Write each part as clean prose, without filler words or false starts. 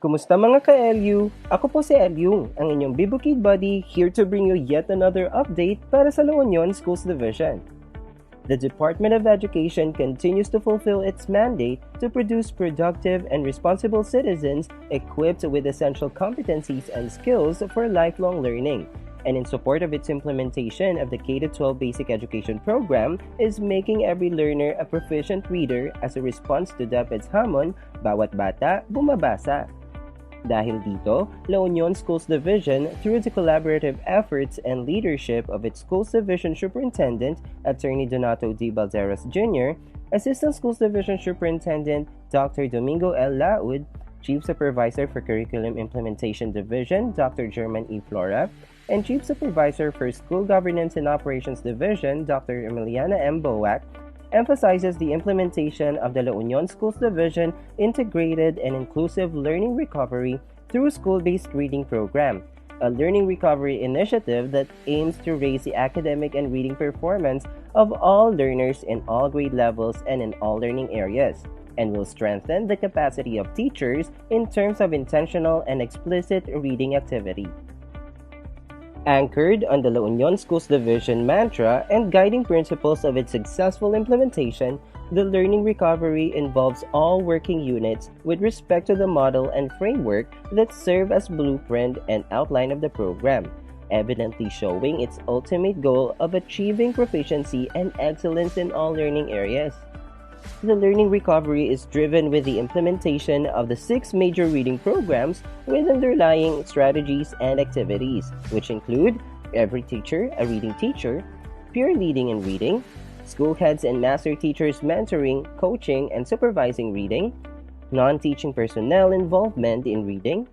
Kumusta mga ka-LU? Ako po si Elyung, ang inyong Bibukid buddy, here to bring you yet another update para sa La Union Schools Division. The Department of Education continues to fulfill its mandate to produce productive and responsible citizens equipped with essential competencies and skills for lifelong learning. And in support of its implementation of the K-12 Basic Education Program is making every learner a proficient reader as a response to DepEd's hamon, bawat bata, bumabasa. Dahil dito, La Union Schools Division, through the collaborative efforts and leadership of its Schools Division Superintendent, Attorney Donato D. Balderas Jr., Assistant Schools Division Superintendent Dr. Domingo L. Laud, Chief Supervisor for Curriculum Implementation Division Dr. German E. Flora, and Chief Supervisor for School Governance and Operations Division Dr. Emiliana M. Boac, emphasizes the implementation of the La Union Schools Division Integrated and Inclusive Learning Recovery through School-Based Reading Program, a learning recovery initiative that aims to raise the academic and reading performance of all learners in all grade levels and in all learning areas, and will strengthen the capacity of teachers in terms of intentional and explicit reading activity. Anchored on the La Union Schools Division mantra and guiding principles of its successful implementation, the learning recovery involves all working units with respect to the model and framework that serve as blueprint and outline of the program, evidently showing its ultimate goal of achieving proficiency and excellence in all learning areas. The learning recovery is driven with the implementation of the 6 major reading programs with underlying strategies and activities, which include Every Teacher, a Reading Teacher, Peer Leading in Reading, School Heads and Master Teachers Mentoring, Coaching, and Supervising Reading, Non-Teaching Personnel Involvement in Reading,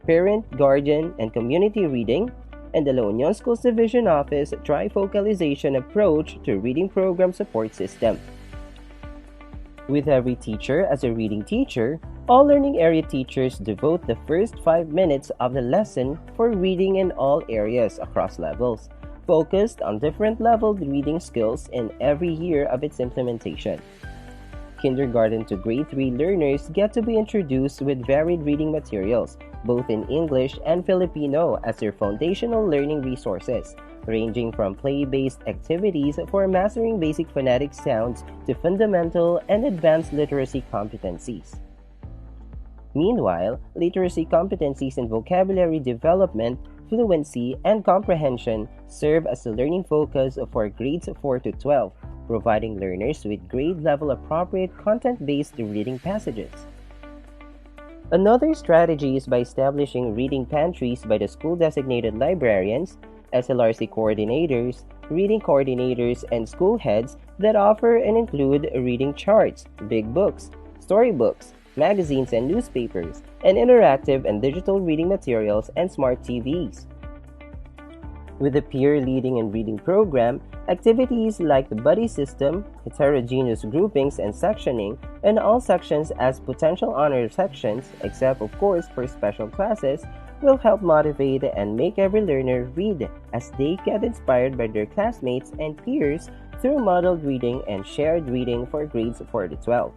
Parent, Guardian, and Community Reading, and the La Union Schools Division Office Trifocalization Approach to Reading Program Support System. With Every Teacher as a reading teacher, all learning area teachers devote the first 5 minutes of the lesson for reading in all areas across levels, focused on different leveled reading skills in every year of its implementation. Kindergarten to grade 3 learners get to be introduced with varied reading materials, both in English and Filipino, as their foundational learning resources, ranging from play-based activities for mastering basic phonetic sounds to fundamental and advanced literacy competencies. Meanwhile, literacy competencies in vocabulary development, fluency, and comprehension serve as the learning focus for grades 4 to 12, providing learners with grade-level appropriate content-based reading passages. Another strategy is by establishing reading pantries by the school-designated librarians, SLRC coordinators, reading coordinators, and school heads that offer and include reading charts, big books, storybooks, magazines and newspapers, and interactive and digital reading materials and smart TVs. With the Peer Leading and Reading program, activities like the buddy system, heterogeneous groupings and sectioning, and all sections as potential honor sections, except of course for special classes, will help motivate and make every learner read as they get inspired by their classmates and peers through modeled reading and shared reading for grades 4 to 12.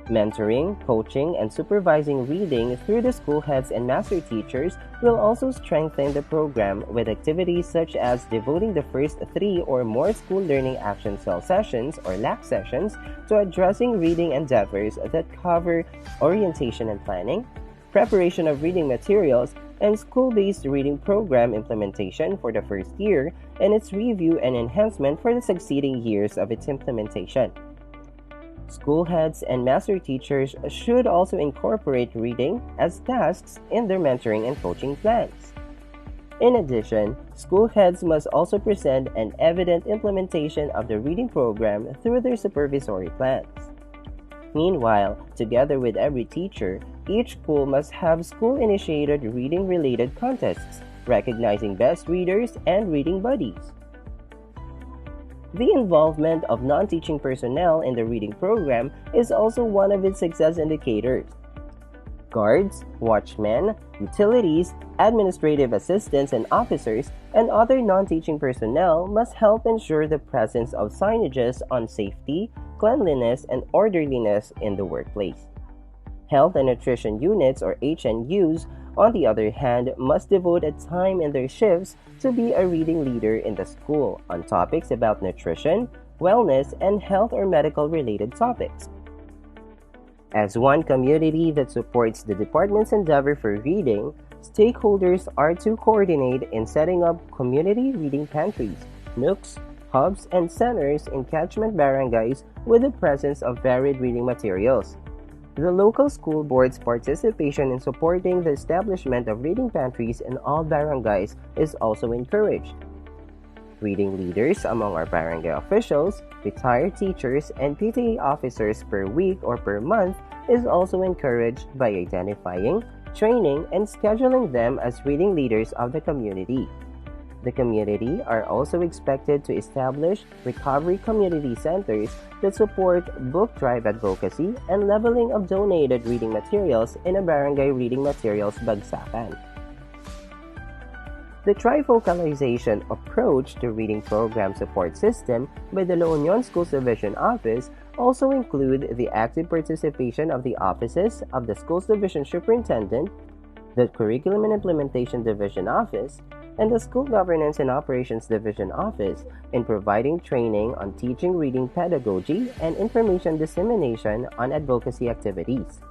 Mentoring, coaching, and supervising reading through the school heads and master teachers will also strengthen the program with activities such as devoting the first 3 or more school learning action cell sessions or LAC sessions to addressing reading endeavors that cover orientation and planning, preparation of reading materials, and school-based reading program implementation for the first year and its review and enhancement for the succeeding years of its implementation. School heads and master teachers should also incorporate reading as tasks in their mentoring and coaching plans. In addition, school heads must also present an evident implementation of the reading program through their supervisory plans. Meanwhile, together with every teacher, each school must have school-initiated reading-related contests, recognizing best readers and reading buddies. The involvement of non-teaching personnel in the reading program is also one of its success indicators. Guards, watchmen, utilities, administrative assistants and officers, and other non-teaching personnel must help ensure the presence of signages on safety, cleanliness, and orderliness in the workplace. Health and Nutrition Units or HNUs, on the other hand, must devote a time in their shifts to be a reading leader in the school on topics about nutrition, wellness, and health or medical related topics. As one community that supports the department's endeavor for reading, stakeholders are to coordinate in setting up community reading pantries, nooks, hubs, and centers in catchment barangays with the presence of varied reading materials. The local school board's participation in supporting the establishment of reading pantries in all barangays is also encouraged. Reading leaders among our barangay officials, retired teachers, and PTA officers per week or per month is also encouraged by identifying, training, and scheduling them as reading leaders of the community. The community are also expected to establish recovery community centers that support book drive advocacy and leveling of donated reading materials in a barangay reading materials bagsakan. The trifocalization approach to reading program support system by the La Union Schools Division Office also include the active participation of the offices of the Schools Division Superintendent, the Curriculum and Implementation Division Office, and the School Governance and Operations Division Office in providing training on teaching reading pedagogy and information dissemination on advocacy activities.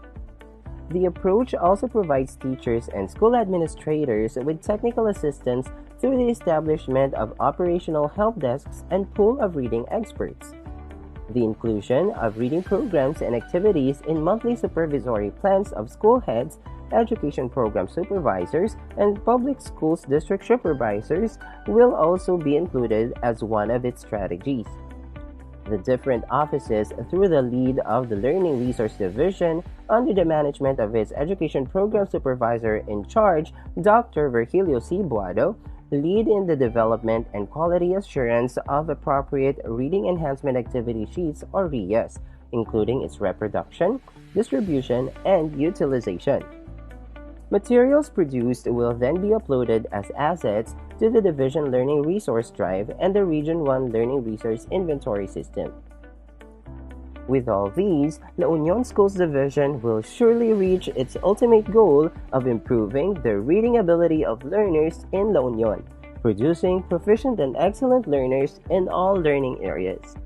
The approach also provides teachers and school administrators with technical assistance through the establishment of operational help desks and pool of reading experts. The inclusion of reading programs and activities in monthly supervisory plans of school heads, education program supervisors, and public schools district supervisors will also be included as one of its strategies. The different offices, through the lead of the Learning Resource Division, under the management of its Education Program Supervisor in charge, Dr. Virgilio C. Buado, lead in the development and quality assurance of appropriate reading enhancement activity sheets or REAs, including its reproduction, distribution, and utilization. Materials produced will then be uploaded as assets to the Division Learning Resource Drive and the Region 1 Learning Resource Inventory System. With all these, La Union Schools Division will surely reach its ultimate goal of improving the reading ability of learners in La Union, producing proficient and excellent learners in all learning areas.